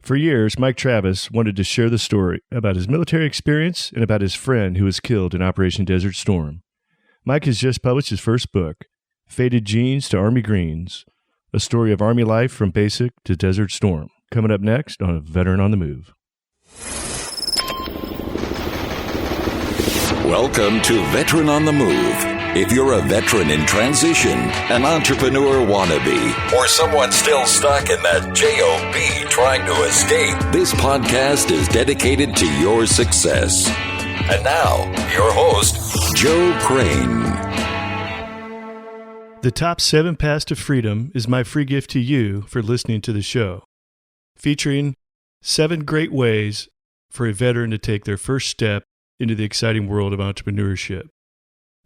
For years, Mike Travis wanted to share the story about his military experience and about his friend who was killed in Operation Desert Storm. Mike has just published his first book, Faded Jeans to Army Greens, a story of Army life from basic to Desert Storm. Coming up next on A Veteran on the Move. Welcome to Veteran on the Move. If you're a veteran in transition, an entrepreneur wannabe, or someone still stuck in that JOB trying to escape, this podcast is dedicated to your success. And now, your host, Joe Crane. The top 7 paths to freedom is my free gift to you for listening to the show, featuring 7 great ways for a veteran to take their first step into the exciting world of entrepreneurship.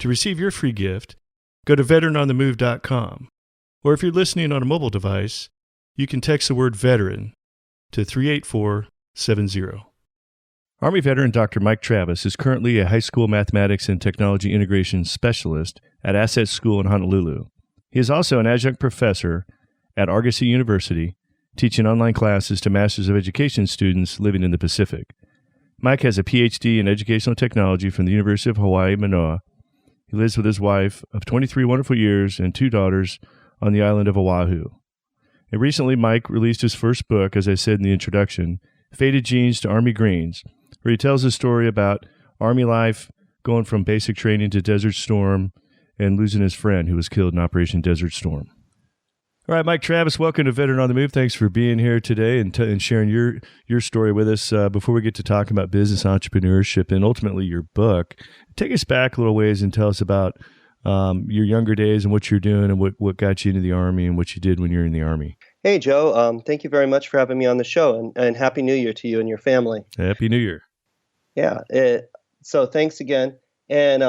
To receive your free gift, go to veteranonthemove.com, or if you're listening on a mobile device, you can text the word veteran to 38470. Army veteran Dr. Mike Travis is currently a high school mathematics and technology integration specialist at Asset School in Honolulu. He is also an adjunct professor at Argosy University, teaching online classes to Masters of Education students living in the Pacific. Mike has a Ph.D. in educational technology from the University of Hawai, Manoa. He lives with his wife of 23 wonderful years and 2 daughters on the island of Oahu. And recently, Mike released his first book, as I said in the introduction, Faded Jeans to Army Greens, where he tells a story about Army life, going from basic training to Desert Storm, and losing his friend who was killed in Operation Desert Storm. All right, Mike Travis, welcome to Veteran on the Move. Thanks for being here today and sharing your story with us. Before we get to talking about business entrepreneurship and ultimately your book, take us back a little ways and tell us about your younger days and what you're doing and what got you into the Army and what you did when you were in the Army. Hey, Joe. Thank you very much for having me on the show, and Happy New Year to you and your family. Happy New Year. Yeah. So thanks again. And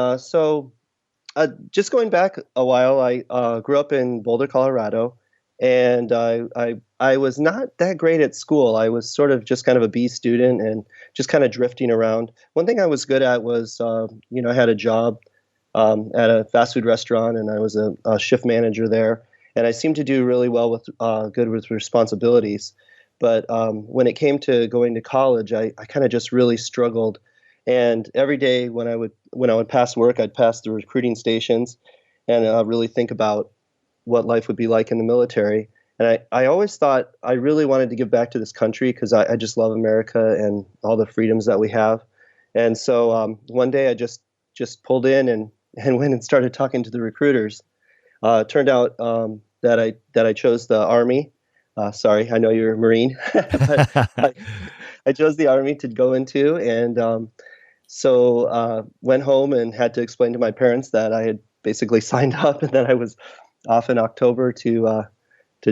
just going back a while, I grew up in Boulder, Colorado. And I was not that great at school. I was sort of just kind of a B student and just kind of drifting around. One thing I was good at was, I had a job at a fast food restaurant, and I was a shift manager there. And I seemed to do really well with good with responsibilities. But when it came to going to college, I kind of just really struggled. And every day when I would pass work, I'd pass the recruiting stations and really think about what life would be like in the military. And I always thought I really wanted to give back to this country because I just love America and all the freedoms that we have. And so one day I just pulled in and went and started talking to the recruiters. Turned out that I chose the Army. Sorry, I know you're a Marine, but I chose the Army to go into. And so went home and had to explain to my parents that I had basically signed up and that I was off in October to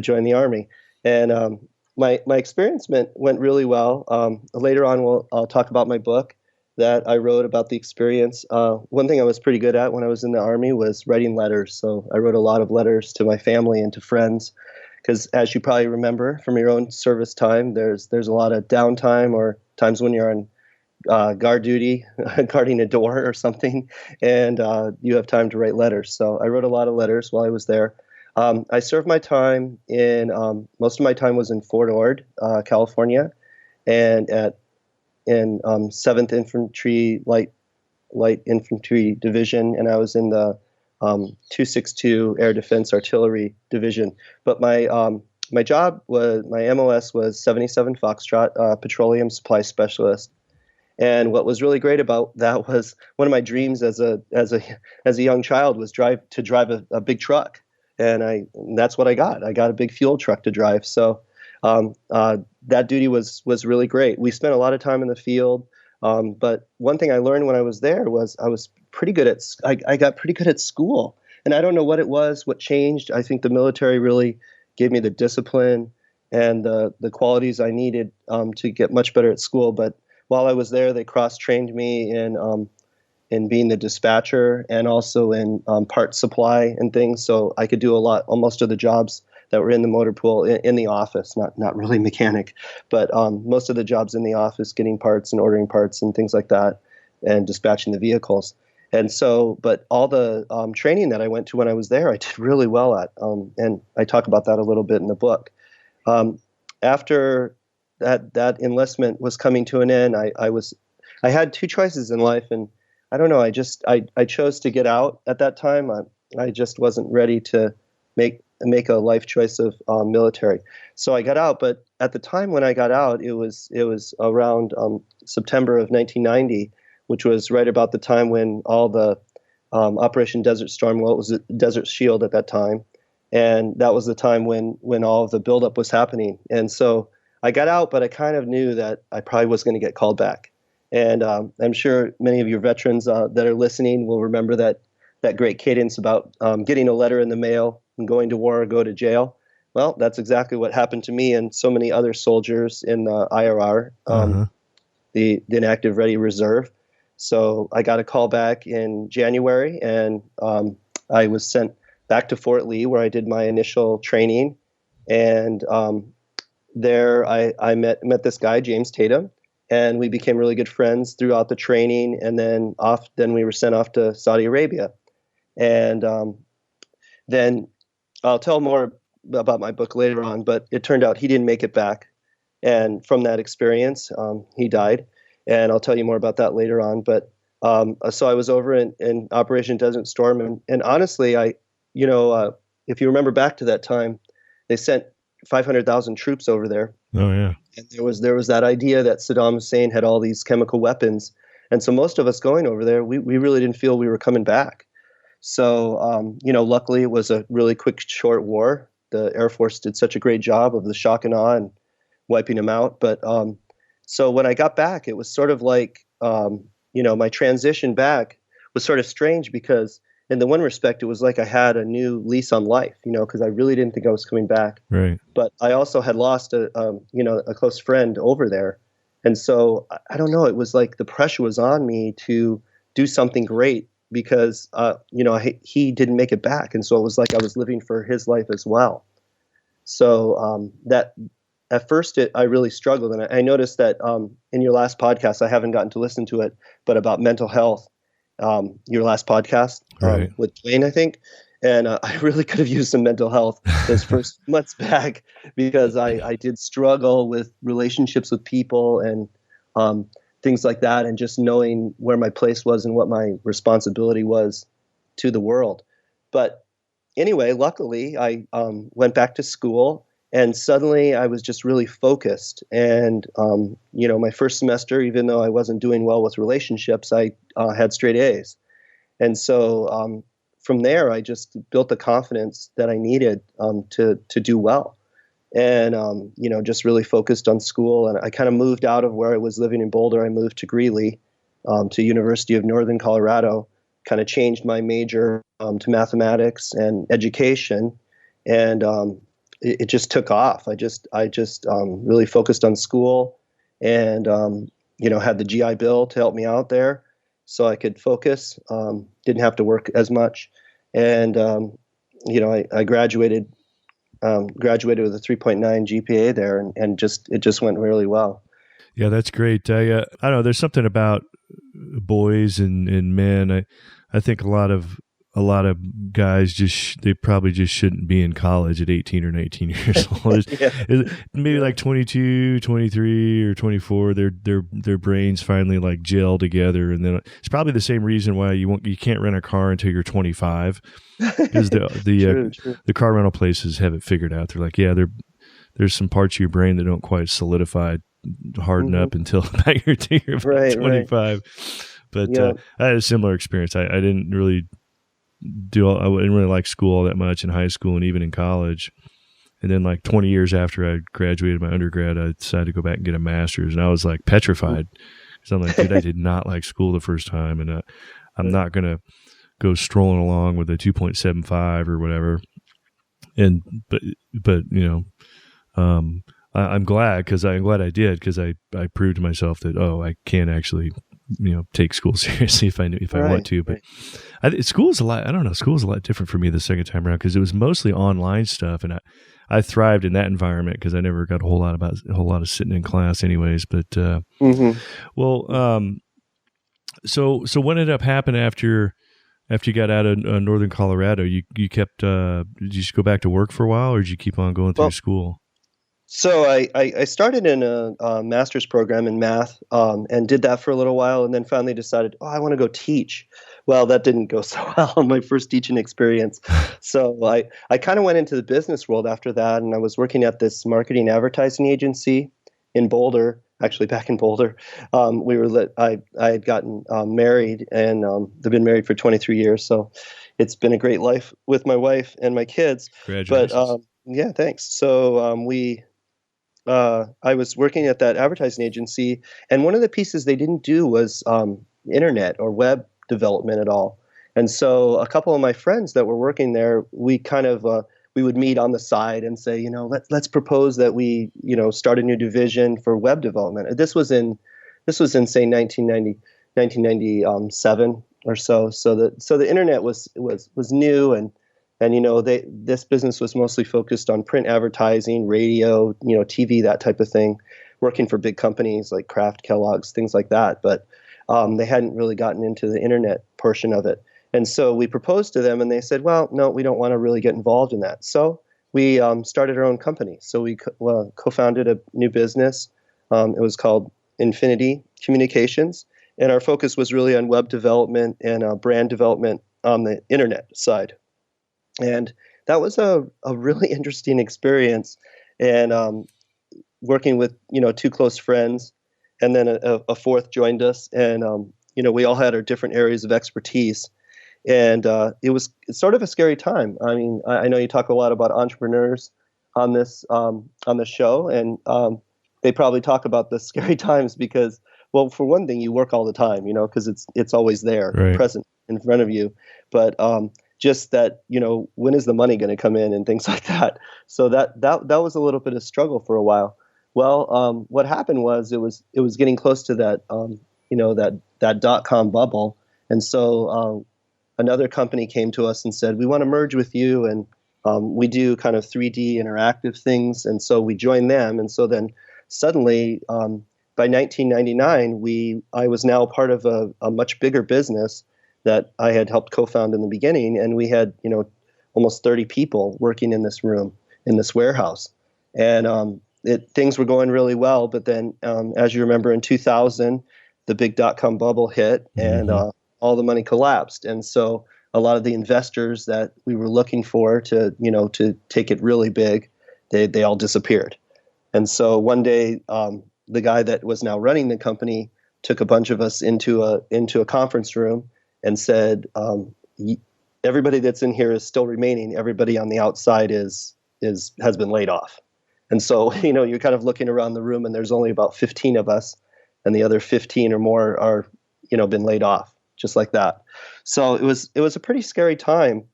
join the Army. And my experience went really well. Later on, I'll talk about my book that I wrote about the experience. One thing I was pretty good at when I was in the Army was writing letters. So I wrote a lot of letters to my family and to friends, because as you probably remember from your own service time, there's a lot of downtime or times when you're on guard duty, guarding a door or something, and you have time to write letters. So I wrote a lot of letters while I was there. I served my time in, most of my time was in Fort Ord, California, and in 7th Infantry Light Infantry Division, and I was in the 262 Air Defense Artillery Division. But my job was, my MOS was 77 Foxtrot, Petroleum Supply Specialist. And what was really great about that was one of my dreams as a young child was to drive a big truck, and that's what I got. I got a big fuel truck to drive. So that duty was really great. We spent a lot of time in the field, but one thing I learned when I was there was I was pretty good at. I got pretty good at school, and I don't know what it was, what changed. I think the military really gave me the discipline and the qualities I needed to get much better at school, but while I was there, they cross-trained me in being the dispatcher and also in part supply and things. So I could do most of the jobs that were in the motor pool in the office, not really mechanic, but most of the jobs in the office, getting parts and ordering parts and things like that, and dispatching the vehicles. And so, but all the training that I went to when I was there, I did really well at, and I talk about that a little bit in the book. After that enlistment was coming to an end, I had two choices in life, and I don't know. I chose to get out at that time. I just wasn't ready to make a life choice of military. So I got out, but at the time when I got out, it was around September of 1990, which was right about the time when all the Operation Desert Storm, well, it was Desert Shield at that time, and that was the time when all of the buildup was happening. And so I got out, but I kind of knew that I probably was going to get called back. And I'm sure many of your veterans that are listening will remember that great cadence about getting a letter in the mail and going to war or go to jail. Well, that's exactly what happened to me and so many other soldiers in the IRR, the Inactive Ready Reserve. So I got a call back in January, and I was sent back to Fort Lee, where I did my initial training. And there I met this guy, James Tatum, and we became really good friends throughout the training. And then we were sent off to Saudi Arabia. And then I'll tell more about my book later on, but it turned out he didn't make it back. And from that experience, he died. And I'll tell you more about that later on. But so I was over in Operation Desert Storm. And honestly, if you remember back to that time, they sent 500,000 troops over there. Oh, yeah. And there was that idea that Saddam Hussein had all these chemical weapons. And so most of us going over there, we really didn't feel we were coming back. So, luckily it was a really quick, short war. The Air Force did such a great job of the shock and awe and wiping them out. But so when I got back, it was sort of like, my transition back was sort of strange because in the one respect, it was like I had a new lease on life, because I really didn't think I was coming back. Right. But I also had lost a close friend over there. And so I don't know, it was like the pressure was on me to do something great because, he didn't make it back. And so it was like I was living for his life as well. So that at first I really struggled. And I noticed that in your last podcast, I haven't gotten to listen to it, but about mental health, your last podcast right. with Dwayne, I think. And I really could have used some mental health those first months back because I did struggle with relationships with people and things like that, and just knowing where my place was and what my responsibility was to the world. But anyway, luckily, I went back to school, and suddenly I was just really focused. And, my first semester, even though I wasn't doing well with relationships, I had straight A's. And so from there, I just built the confidence that I needed to do well. And, just really focused on school. And I kind of moved out of where I was living in Boulder. I moved to Greeley, to University of Northern Colorado, kind of changed my major to mathematics and education. And it just took off. I just really focused on school and, had the GI Bill to help me out there so I could focus, didn't have to work as much. And, I graduated with a 3.9 GPA there, and it just went really well. Yeah, that's great. I don't know. There's something about boys and men. I think a lot of guys they probably just shouldn't be in college at 18 or 19 years old. Maybe like 22, 23 or 24, their brains finally like gel together, and then it's probably the same reason why you can't rent a car until you're 25 because the car rental places have it figured out. They're like, yeah, there's some parts of your brain that don't quite solidify, harden up until about you're 25. Right. But I had a similar experience. I didn't really I didn't really like school all that much in high school and even in college. And then like 20 years after I graduated my undergrad, I decided to go back and get a master's, and I was like petrified because I'm like, dude, I did not like school the first time, and I'm not going to go strolling along with a 2.75 or whatever. And, but I'm glad I did, because I proved to myself that, I can actually, take school seriously if I want to. But school is a lot. I don't know. School is a lot different for me the second time around because it was mostly online stuff, and I thrived in that environment because I never got a whole lot of sitting in class, anyways. But so what ended up happening after you got out of Northern Colorado? You kept. Did you just go back to work for a while, or did you keep on going through school? So I started in a master's program in math and did that for a little while, and then finally decided, oh, I want to go teach. Well, that didn't go so well in my first teaching experience. So I kind of went into the business world after that, and I was working at this marketing advertising agency in Boulder, actually back in Boulder. I had gotten married, and I've been married for 23 years. So it's been a great life with my wife and my kids. Congratulations. But yeah, thanks. So I was working at that advertising agency, and one of the pieces they didn't do was internet or web development at all. And so a couple of my friends that were working there, we kind of we would meet on the side and say, let's propose that we start a new division for web development. This was in say 1997 or so. So the internet was new, and this business was mostly focused on print advertising, radio, TV, that type of thing, working for big companies like Kraft, Kellogg's, things like that. But they hadn't really gotten into the internet portion of it. And so we proposed to them, and they said, well, no, we don't want to really get involved in that. So we started our own company. So we co-founded a new business. It was called Infinity Communications. And our focus was really on web development and brand development on the internet side. And that was a really interesting experience, and working with two close friends, and then a fourth joined us, and we all had our different areas of expertise, and it's sort of a scary time. I mean, I know you talk a lot about entrepreneurs on this show, and they probably talk about the scary times because, well, for one thing, you work all the time, because it's always there, right, present in front of you, but just that, when is the money going to come in and things like that. So that was a little bit of struggle for a while. Well, what happened was it was getting close to that, that .com bubble. And so another company came to us and said, we want to merge with you. And we do kind of 3D interactive things. And so we joined them. And so then suddenly, by 1999, I was now part of a much bigger business that I had helped co-found in the beginning, and we had almost 30 people working in this room, in this warehouse, and things were going really well. But then, as you remember, in 2000, the big .com bubble hit, and all the money collapsed, and so a lot of the investors that we were looking for to take it really big, they all disappeared. And so one day, the guy that was now running the company took a bunch of us into a conference room and said, everybody that's in here is still remaining. Everybody on the outside has been laid off. And so, you're kind of looking around the room, and there's only about 15 of us, and the other 15 or more are, been laid off, just like that. So it was a pretty scary time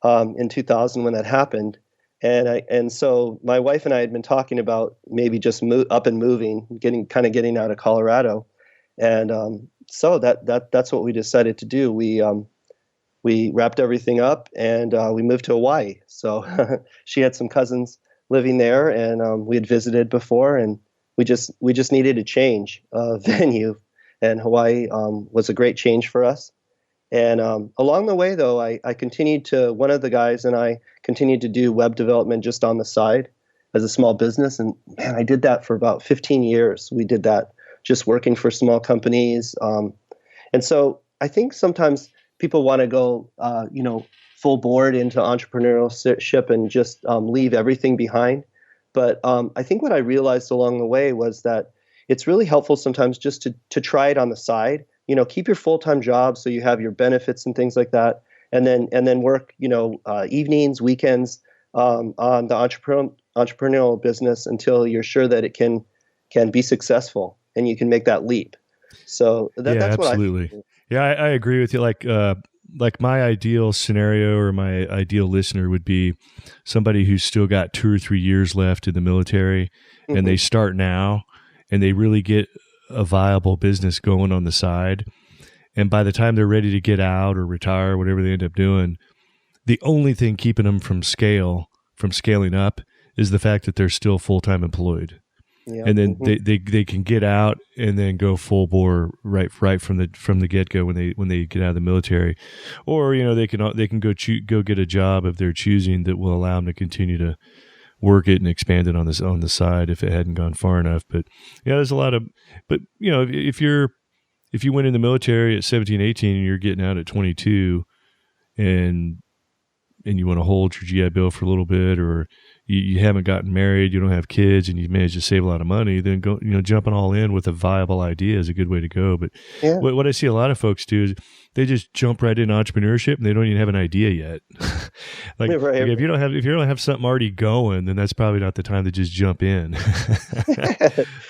in 2000 when that happened. And so my wife and I had been talking about maybe just up and moving, getting out of Colorado. And so that's what we decided to do. We wrapped everything up, and we moved to Hawaii. So she had some cousins living there, and we had visited before, and we just needed a change of venue, and Hawaii was a great change for us. And along the way, though, one of the guys and I continued to do web development just on the side as a small business. And man, I did that for about 15 years. We did that just working for small companies. And so I think sometimes people want to go, full board into entrepreneurship and just leave everything behind. But I think what I realized along the way was that it's really helpful sometimes just to try it on the side. Keep your full-time job so you have your benefits and things like that, and then work, evenings, weekends on the entrepreneurial business until you're sure that it can be successful and you can make that leap. So that's absolutely. What I think. Yeah, I agree with you. Like my ideal scenario or my ideal listener would be somebody who's still got 2 or 3 years left in the military, and they start now, and they really get a viable business going on the side. And by the time they're ready to get out or retire, whatever they end up doing, the only thing keeping them from scaling up is the fact that they're still full-time employed. Yeah. And then they can get out and then go full bore right from the get-go when they get out of the military, or they can go get a job of their choosing that will allow them to continue to work it and expand it on the side if it hadn't gone far enough. But yeah, there's a lot of, but you know, if you went in the military at 17, 18 and you're getting out at 22 and you want to hold your GI Bill for a little bit, or you haven't gotten married, you don't have kids, and you managed to save a lot of money, then go, jumping all in with a viable idea is a good way to go. But what I see a lot of folks do is they just jump right into entrepreneurship and they don't even have an idea yet. like if you don't have something already going, then that's probably not the time to just jump in.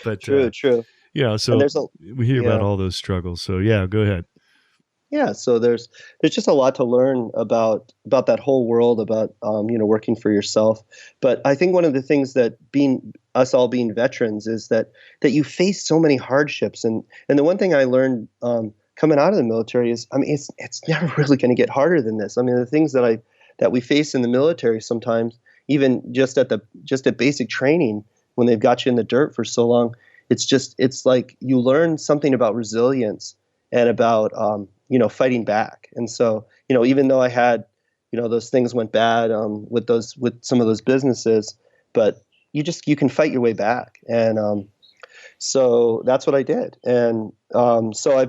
But true. So we hear about all those struggles. So yeah, go ahead. Yeah, so there's just a lot to learn about that whole world, about working for yourself. But I think one of the things that us all being veterans is that you face so many hardships, and the one thing I learned coming out of the military is, I mean, it's never really going to get harder than this. I mean, the things that we face in the military sometimes, even just at basic training, when they've got you in the dirt for so long, it's like you learn something about resilience and about fighting back. And so, even though I had, those things went bad with some of those businesses, but you can fight your way back. And so that's what I did. And so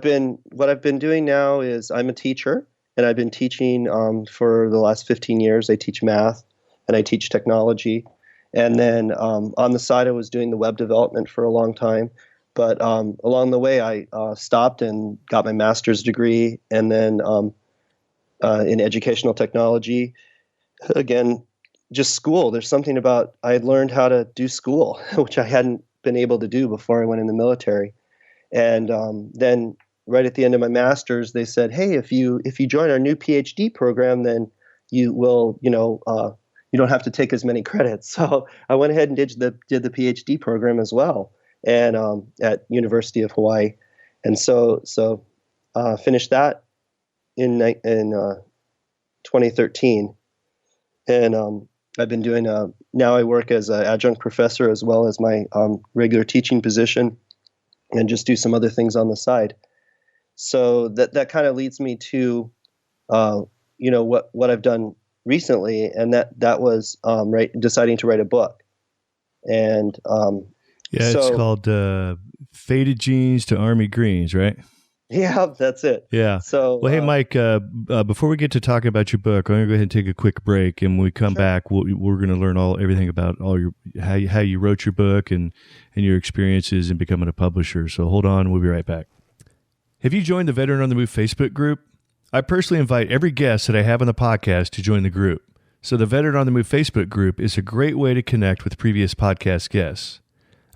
what I've been doing now is I'm a teacher, and I've been teaching for the last 15 years. I teach math and I teach technology. And then on the side, I was doing the web development for a long time. But along the way, I stopped and got my master's degree, and then in educational technology. Again, just school. There's something about I had learned how to do school, which I hadn't been able to do before I went in the military. And then right at the end of my master's, they said, "Hey, if you join our new Ph.D. program, then you will, you don't have to take as many credits." So I went ahead and did the Ph.D. program as well. And at University of Hawai, and so finished that in 2013, and I've been doing now I work as an adjunct professor as well as my regular teaching position, and just do some other things on the side. So that kind of leads me to what I've done recently, and that was deciding to write a book, and it's called Faded Jeans to Army Greens, right? Yeah, that's it. Yeah. So, hey, Mike, before we get to talking about your book, I'm going to go ahead and take a quick break. And when we come back, we're going to learn everything about how you wrote your book and your experiences in becoming a publisher. So hold on. We'll be right back. Have you joined the Veteran on the Move Facebook group? I personally invite every guest that I have on the podcast to join the group. So the Veteran on the Move Facebook group is a great way to connect with previous podcast guests.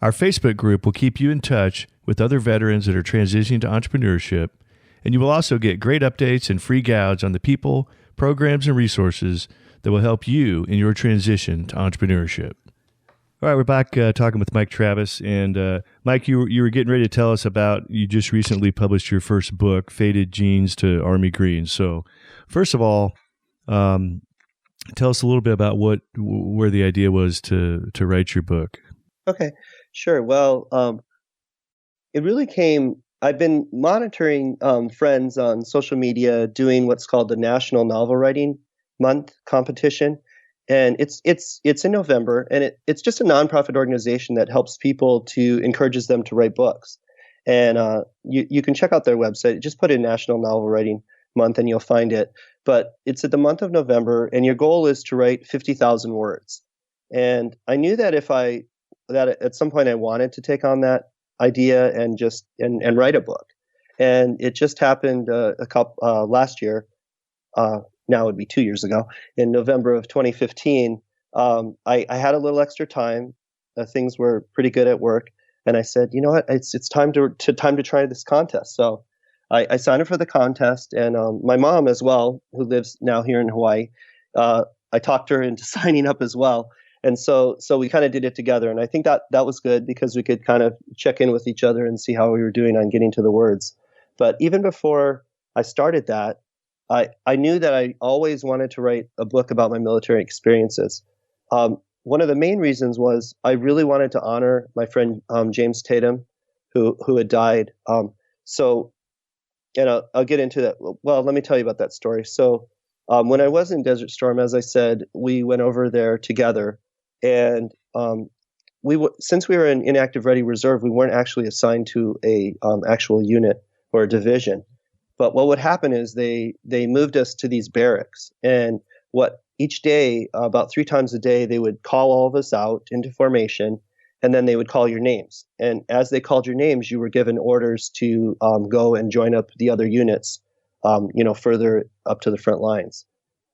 Our Facebook group will keep you in touch with other veterans that are transitioning to entrepreneurship, and you will also get great updates and free guides on the people, programs, and resources that will help you in your transition to entrepreneurship. All right, we're back talking with Mike Travis. And Mike, you were getting ready to tell us about, you just recently published your first book, Faded Jeans to Army Greens. So first of all, tell us a little bit about where the idea was to write your book. Okay, sure. Well, it really came, I've been monitoring friends on social media doing what's called the National Novel Writing Month competition. And it's in November, and it's just a nonprofit organization that helps people encourages them to write books. And you can check out their website. Just put in National Novel Writing Month and you'll find it. But it's at the month of November, and your goal is to write 50,000 words. And I knew that that at some point I wanted to take on that idea and write a book. And it just happened last year. Now it would be 2 years ago, in November of 2015. I had a little extra time. Things were pretty good at work, and I said, you know what, it's time to try this contest. So I signed up for the contest, and my mom as well, who lives now here in Hawaii, I talked her into signing up as well. And so we kind of did it together, and I think that was good because we could kind of check in with each other and see how we were doing on getting to the words. But even before I started that, I knew that I always wanted to write a book about my military experiences. One of the main reasons was I really wanted to honor my friend James Tatum, who had died. So, and I'll get into that. Well, let me tell you about that story. So when I was in Desert Storm, as I said, we went over there together. And since we were in inactive ready reserve, we weren't actually assigned to a actual unit or a division. But what would happen is they moved us to these barracks, and each day, about 3 times a day, they would call all of us out into formation, and then they would call your names. And as they called your names, you were given orders to go and join up the other units, further up to the front lines.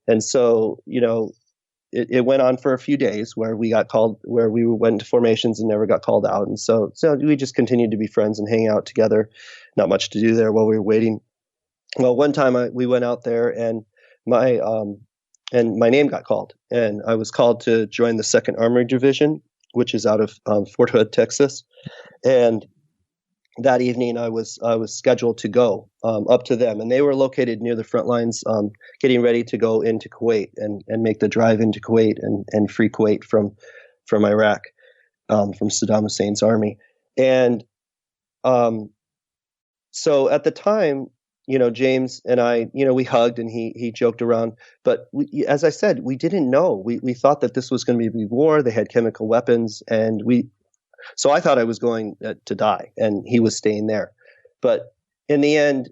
And so, it went on for a few days where we went into formations and never got called out. And so we just continued to be friends and hang out together. Not much to do there while we were waiting. Well, one time we went out there, and my name got called, and I was called to join the 2nd Armored Division, which is out of Fort Hood, Texas. And that evening, I was scheduled to go up to them, and they were located near the front lines, getting ready to go into Kuwait and make the drive into Kuwait and free Kuwait from Iraq, from Saddam Hussein's army. And so at the time, James and I, we hugged and he joked around. But as I said, we didn't know. We thought that this was going to be war. They had chemical weapons, and so I thought I was going to die, and he was staying there. But in the end,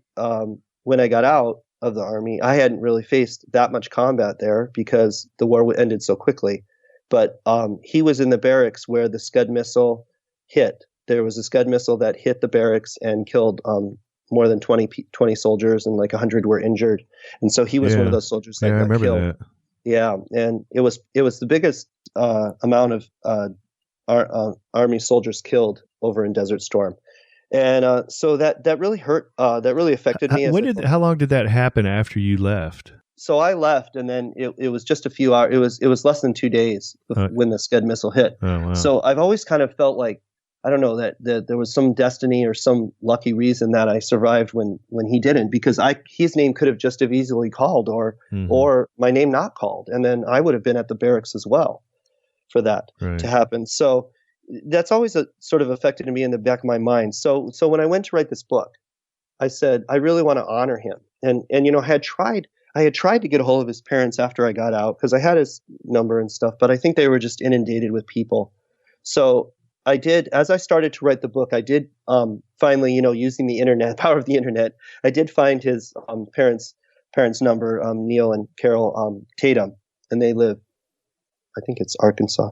when I got out of the Army, I hadn't really faced that much combat there because the war ended so quickly. But he was in the barracks where the Scud missile hit. There was a Scud missile that hit the barracks and killed more than 20 soldiers, and like 100 were injured. And so he was one of those soldiers that got killed. That. Yeah, and it was the biggest amount of Army soldiers killed over in Desert Storm. And so that really hurt. That really affected me. How long did that happen after you left? So I left, and then it was just a few hours. It was less than 2 days when the Scud missile hit. Oh, wow. So I've always kind of felt like, I don't know, that there was some destiny or some lucky reason that I survived when he didn't, because his name could have just as easily called or my name not called, and then I would have been at the barracks as well for that to happen. So that's always sort of affected me in the back of my mind. So when I went to write this book, I said I really want to honor him, and I had tried to get a hold of his parents after I got out because I had his number and stuff, but I think they were just inundated with people. So I did, as I started to write the book, I did finally, using the internet, power of the internet, I did find his parents' number, Neil and Carol Tatum, and they live, I think it's Arkansas.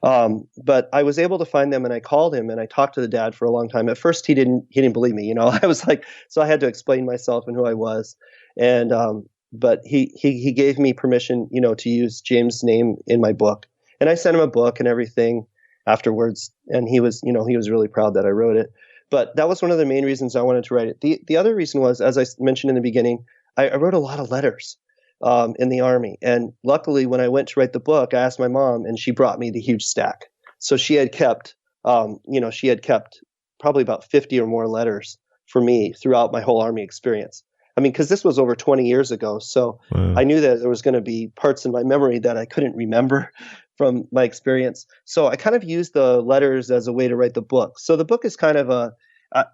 But I was able to find them, and I called him, and I talked to the dad for a long time. At first, he didn't believe me, I was like, so I had to explain myself and who I was, and but he gave me permission, to use James' name in my book, and I sent him a book and everything afterwards, and he was really proud that I wrote it. But that was one of the main reasons I wanted to write it. The other reason was, as I mentioned in the beginning, I wrote a lot of letters in the Army, and luckily when I went to write the book, I asked my mom, and she brought me the huge stack. So she had kept probably about 50 or more letters for me throughout my whole Army experience. I mean, because this was over 20 years ago, so I knew that there was going to be parts in my memory that I couldn't remember from my experience. So I kind of used the letters as a way to write the book. So the book is kind of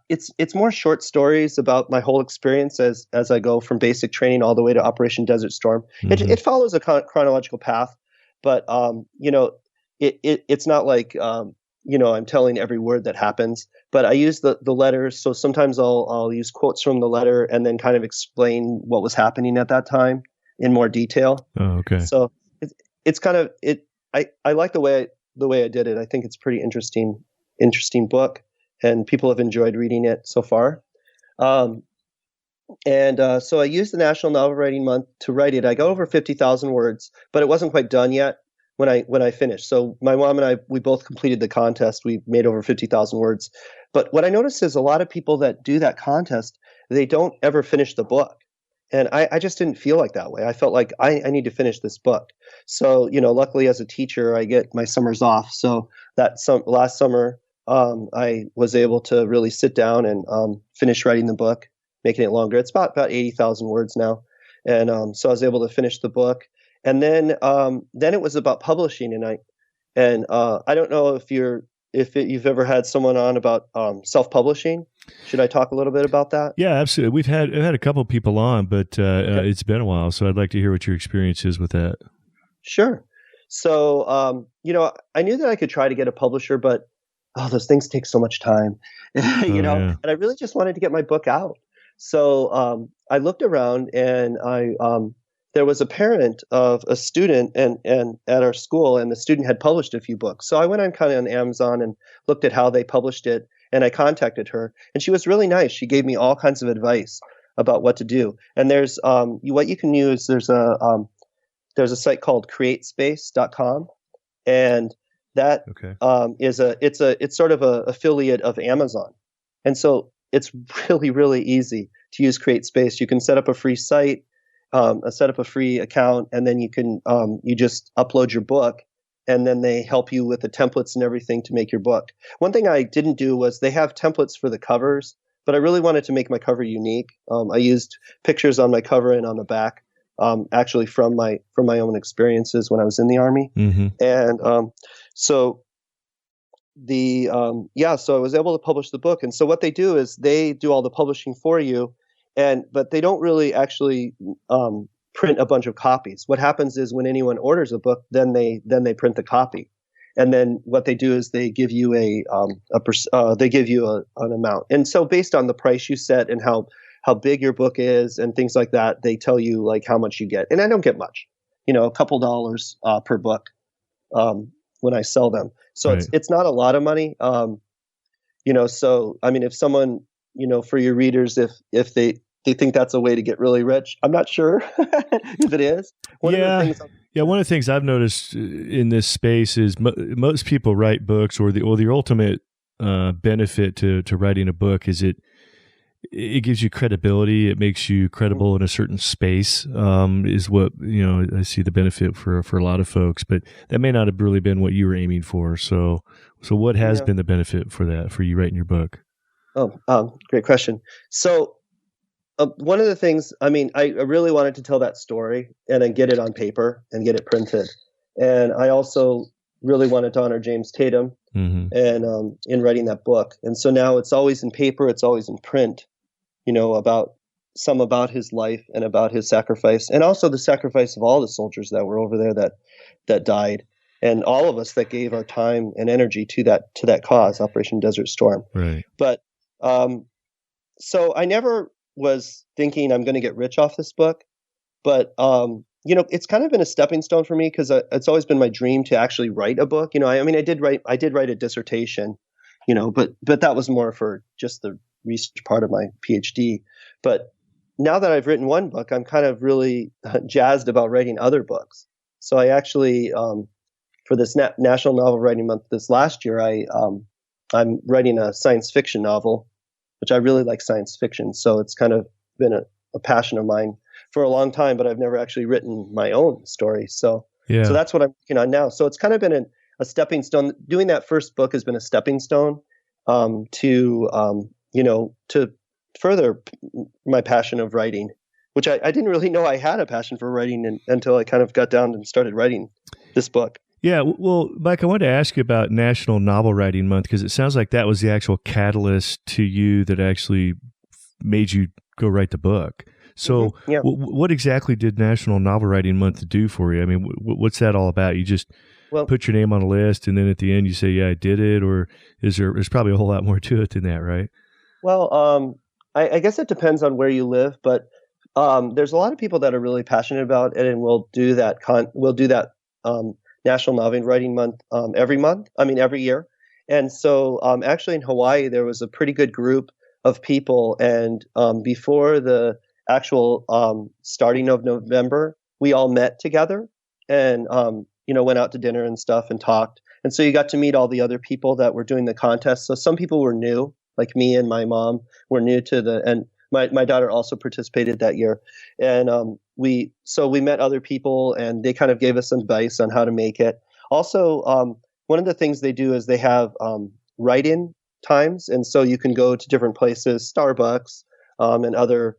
it's more short stories about my whole experience as I go from basic training all the way to Operation Desert Storm. It follows a chronological path, but it's not like I'm telling every word that happens. But I use the letters. So sometimes I'll use quotes from the letter and then kind of explain what was happening at that time in more detail. Oh, okay. So it's kind of it. I like the way I did it. I think it's a pretty interesting book, and people have enjoyed reading it so far. So I used the National Novel Writing Month to write it. I got over 50,000 words, but it wasn't quite done yet when I finished. So my mom and I, we both completed the contest. We made over 50,000 words. But what I noticed is a lot of people that do that contest, they don't ever finish the book. And I just didn't feel like that way. I felt like I need to finish this book. So, luckily as a teacher, I get my summers off. So last summer, I was able to really sit down and finish writing the book, making it longer. It's about 80,000 words now. And so I was able to finish the book. And then it was about publishing. And I don't know if you've ever had someone on about self-publishing. Should I talk a little bit about that? Yeah, absolutely. I've had a couple of people on, but okay. It's been a while, so I'd like to hear what your experience is with that. Sure. So, I knew that I could try to get a publisher, but those things take so much time, Yeah. and I really just wanted to get my book out. So I looked around, and there was a parent of a student and at our school, and the student had published a few books. So I went on kind of on Amazon and looked at how they published it, and I contacted her, and she was really nice. She gave me all kinds of advice about what to do. And there's what you can use. There's a site called createspace.com, and that Okay. it's sort of a affiliate of Amazon. And so it's really, really easy to use CreateSpace. You can set up a free site, set up a free account, and then you can you just upload your book, and then they help you with the templates and everything to make your book. One thing I didn't do was they have templates for the covers, but I really wanted to make my cover unique. I used pictures on my cover and on the back, actually from my own experiences when I was in the Army. Mm-hmm. And so I was able to publish the book. And so what they do is they do all the publishing for you, but they don't really actually print a bunch of copies. What happens is when anyone orders a book, then they print the copy. And then what they do is they give you an amount. And so based on the price you set and how big your book is and things like that, they tell you like how much you get. And I don't get much, a couple dollars per book when I sell them. So Right. it's not a lot of money. So I mean, if someone, for your readers, if they think that's a way to get really rich, I'm not sure if it is. One of the things I've noticed in this space is most people write books, or the ultimate benefit to writing a book is it gives you credibility. It makes you credible in a certain space, is what, I see the benefit for a lot of folks, but that may not have really been what you were aiming for. So what has been the benefit for that, for you writing your book? Great question. So one of the things, I really wanted to tell that story and then get it on paper and get it printed. And I also really wanted to honor James Tatum mm-hmm. and in writing that book. And so now it's always in paper, it's always in print, about his life and about his sacrifice, and also the sacrifice of all the soldiers that were over there that died, and all of us that gave our time and energy to that cause, Operation Desert Storm. Right. But so I never was thinking I'm going to get rich off this book, but it's kind of been a stepping stone for me, because it's always been my dream to actually write a book. I did write a dissertation, but that was more for just the research part of my Ph.D. But now that I've written one book, I'm kind of really jazzed about writing other books. So I actually, for this National Novel Writing Month this last year, I'm writing a science fiction novel, which I really like science fiction. So it's kind of been a passion of mine for a long time, but I've never actually written my own story. So that's what I'm working on now. So it's kind of been a stepping stone. Doing that first book has been a stepping stone to further my passion of writing, which I didn't really know I had a passion for writing until I kind of got down and started writing this book. Yeah, well, Mike, I wanted to ask you about National Novel Writing Month, because it sounds like that was the actual catalyst to you that actually made you go write the book. So what exactly did National Novel Writing Month do for you? I mean, what's that all about? You just put your name on a list, and then at the end you say, yeah, I did it? Or there's probably a whole lot more to it than that, right? Well, I guess it depends on where you live, but there's a lot of people that are really passionate about it, and will do that National Novel Writing Month every year. And so actually in Hawaii, there was a pretty good group of people, and before the actual starting of November, we all met together and went out to dinner and stuff and talked. And so you got to meet all the other people that were doing the contest. So some people were new, like me and my mom were new to and my daughter also participated that year. And we met other people, and they kind of gave us some advice on how to make it. Also, one of the things they do is they have write-in times. And so you can go to different places, Starbucks and other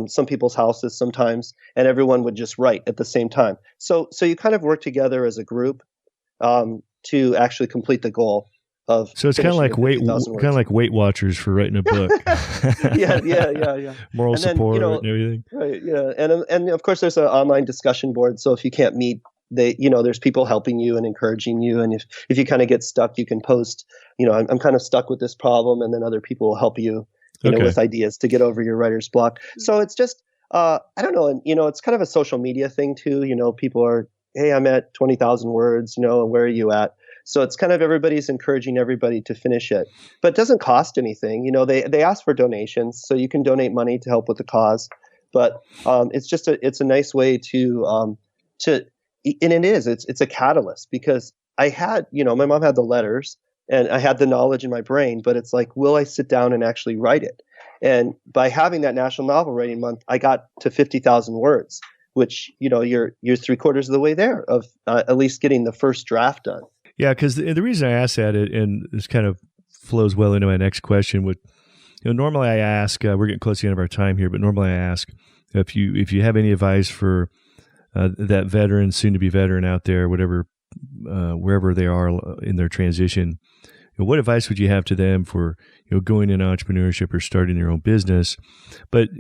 some people's houses sometimes, and everyone would just write at the same time. So you kind of work together as a group to actually complete the goal of. So it's kind of like Weight Watchers for writing a book. Yeah. Moral support and everything. Right. Yeah, and of course there's an online discussion board. So if you can't meet there's people helping you and encouraging you. And if you kind of get stuck, you can post, I'm kind of stuck with this problem, and then other people will help you, with ideas to get over your writer's block. So it's just, I don't know. And, it's kind of a social media thing too. People are, hey, I'm at 20,000 words, and where are you at? So it's kind of everybody's encouraging everybody to finish it, but it doesn't cost anything. They ask for donations, so you can donate money to help with the cause. But it's a nice way to and it's a catalyst, because I had, my mom had the letters and I had the knowledge in my brain, but it's like, will I sit down and actually write it? And by having that National Novel Writing Month, I got to 50,000 words, which, you're 3/4 of the way there of at least getting the first draft done. Yeah, because the reason I asked that, and this kind of flows well into my next question, would, normally I ask, we're getting close to the end of our time here, but normally I ask if you have any advice for that veteran, soon to be veteran out there, whatever, wherever they are in their transition, what advice would you have to them for going into entrepreneurship or starting their own business? But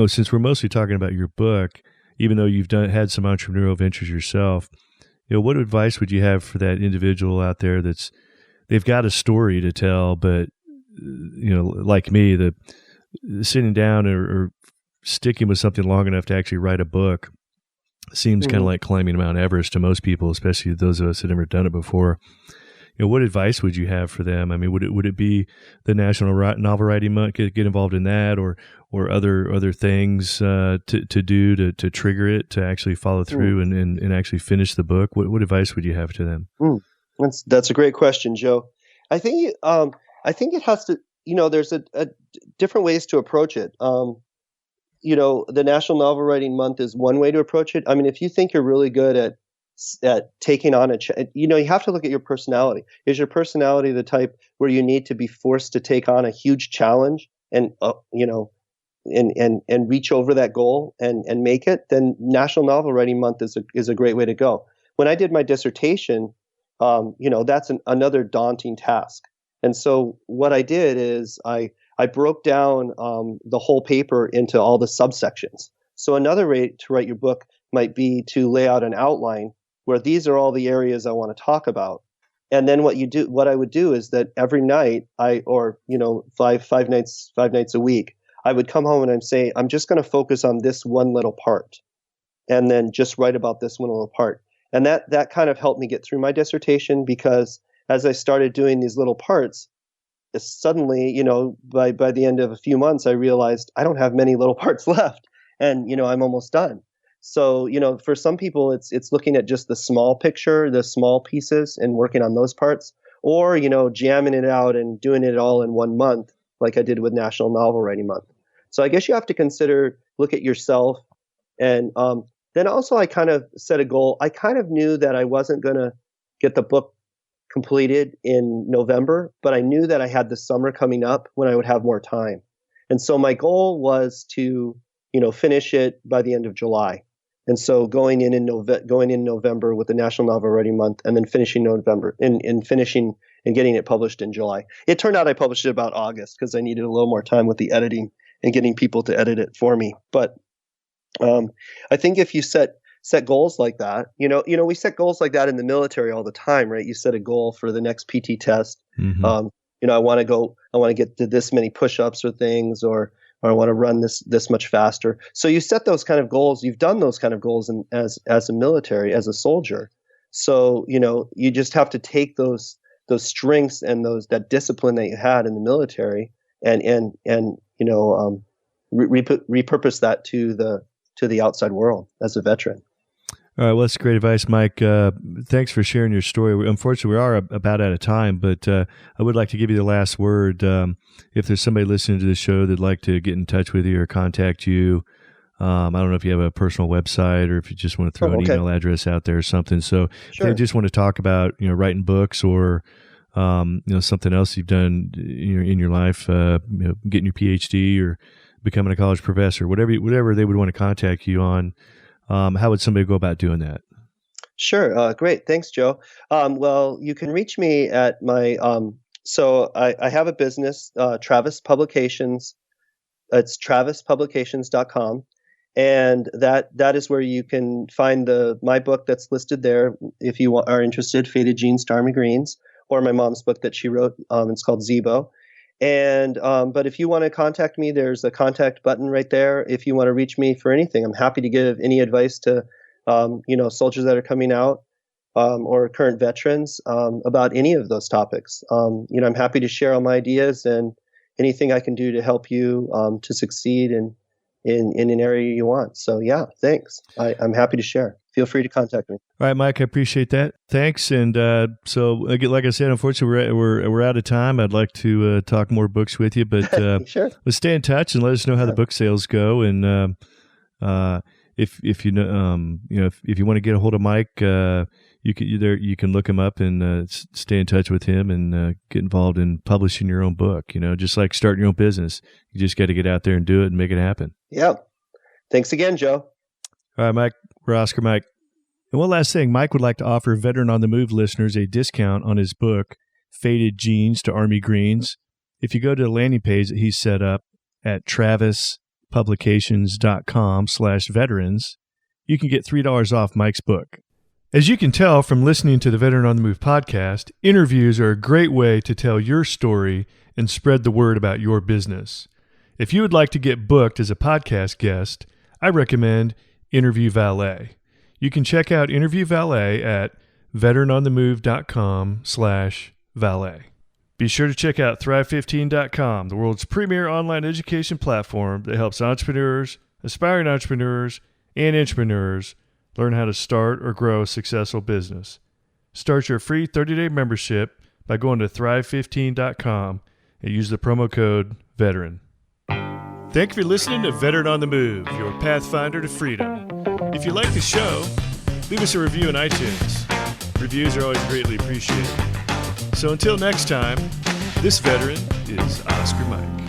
since we're mostly talking about your book, even though you've had some entrepreneurial ventures yourself, what advice would you have for that individual out there they've got a story to tell, but like me, the sitting down or sticking with something long enough to actually write a book seems kind of like climbing Mount Everest to most people, especially those of us that have never done it before. What advice would you have for them? I mean, would it be the National Novel Writing Month, get involved in that, or other things to do to trigger it, to actually follow through and actually finish the book? What advice would you have to them? That's a great question, Joe. I think it has to, there's a different ways to approach it. The National Novel Writing Month is one way to approach it. I mean, if you think you're really good at taking on you have to look at your personality. Is your personality the type where you need to be forced to take on a huge challenge and and reach over that goal and make it? Then National Novel Writing Month is a great way to go. When I did my dissertation, that's another daunting task. And so what I did is I broke down the whole paper into all the subsections. So another way to write your book might be to lay out an outline where these are all the areas I want to talk about. And then what I would do is that every night five nights a week, I would come home and I'd say, I'm just going to focus on this one little part, and then just write about this one little part. And that kind of helped me get through my dissertation, because as I started doing these little parts, suddenly, by the end of a few months, I realized I don't have many little parts left, and I'm almost done. So, for some people, it's looking at just the small picture, the small pieces, and working on those parts, or, jamming it out and doing it all in 1 month, like I did with National Novel Writing Month. So I guess you have to look at yourself. And then also I kind of set a goal. I kind of knew that I wasn't going to get the book completed in November, but I knew that I had the summer coming up when I would have more time. And so my goal was to, finish it by the end of July. And so going in November with the National Novel Writing Month, and then finishing November and finishing and getting it published in July. It turned out I published it about August because I needed a little more time with the editing and getting people to edit it for me. But I think if you set goals like that, we set goals like that in the military all the time, right? You set a goal for the next PT test. Mm-hmm. I want to get to this many push-ups or things, or I want to run this much faster. So you set those kind of goals. You've done those kind of goals as a military, as a soldier. So, you just have to take those strengths and that discipline that you had in the military and repurpose that to the outside world as a veteran. All right. Well, that's great advice, Mike. Thanks for sharing your story. Unfortunately, we are about out of time, but I would like to give you the last word. If there's somebody listening to the show that'd like to get in touch with you or contact you, I don't know if you have a personal website or if you just want to throw an email address out there or something. So sure. If they just want to talk about, writing books or, something else you've done in your life, getting your Ph.D. or becoming a college professor, whatever they would want to contact you on, how would somebody go about doing that? Sure. Great. Thanks, Joe. Well, you can reach me at my, so I have a business, Travis Publications. It's travispublications.com. And that is where you can find my book that's listed there if you are interested, Faded Jeans to Army Greens, or my mom's book that she wrote. It's called Zebo. And but if you want to contact me, there's a contact button right there. If you want to reach me for anything, I'm happy to give any advice to soldiers that are coming out or current veterans about any of those topics. I'm happy to share all my ideas and anything I can do to help you to succeed in an area you want. So yeah, thanks. I'm happy to share. Feel free to contact me. All right, Mike, I appreciate that. Thanks. And so, like I said, unfortunately, we're out of time. I'd like to talk more books with you, but sure. Let's stay in touch and let us know how the book sales go. And if you know, if you want to get a hold of Mike, you can look him up and stay in touch with him and get involved in publishing your own book. Just like starting your own business, you just got to get out there and do it and make it happen. Yeah. Thanks again, Joe. All right, Mike. We're Oscar Mike. And one last thing, Mike would like to offer Veteran on the Move listeners a discount on his book, Faded Jeans to Army Greens. If you go to the landing page that he's set up at travispublications.com/veterans, you can get $3 off Mike's book. As you can tell from listening to the Veteran on the Move podcast, interviews are a great way to tell your story and spread the word about your business. If you would like to get booked as a podcast guest, I recommend Interview Valet. You can check out Interview Valet at veteranonthemove.com/valet. Be sure to check out Thrive15.com, the world's premier online education platform that helps entrepreneurs, aspiring entrepreneurs, and intrapreneurs learn how to start or grow a successful business. Start your free 30-day membership by going to Thrive15.com and use the promo code VETERAN. Thank you for listening to Veteran on the Move, your pathfinder to freedom. If you like the show, leave us a review on iTunes. Reviews are always greatly appreciated. So until next time, this veteran is Oscar Mike.